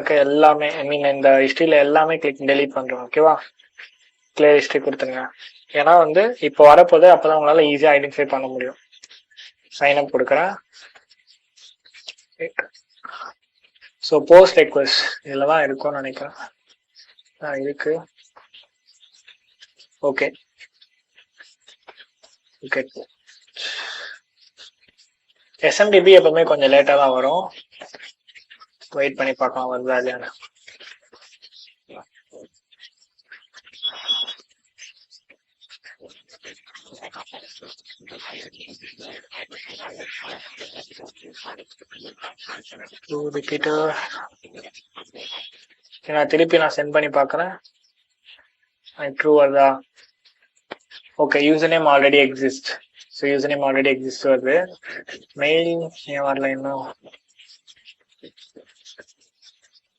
இருக்க எல்லாமே ஐ மீன் இந்த ஹிஸ்ட்ரியில எல்லாமே டெலீட் பண்றோம். ஓகேவா, கிளியர் ஹிஸ்ட்ரி கொடுத்துருங்க. ஏன்னா வந்து இப்போ வரப்போது அப்பதான் உங்களால ஈஸியா ஐடென்டிஃபை பண்ண முடியும். சைன் அப் கொடுக்குறேன். ஸோ போஸ்ட் ரெக்வஸ்ட் இதில் தான் இருக்கும்னு நினைக்கிறேன். இருக்கு. Okay okay. எஸ்எம்டிபி எப்பவுமே கொஞ்சம் லேட்டாக தான் வரும். வெயிட் பண்ணி பார்க்கலாம் வருதா இல்லையான்னு. நான் திருப்பி சென்ட் பண்ணி பார்க்குறேன். ட்ரூ வருதா? Okay, user name already exist. So user name already exist வருது. மெயில் ஏன் வரல இன்னும்?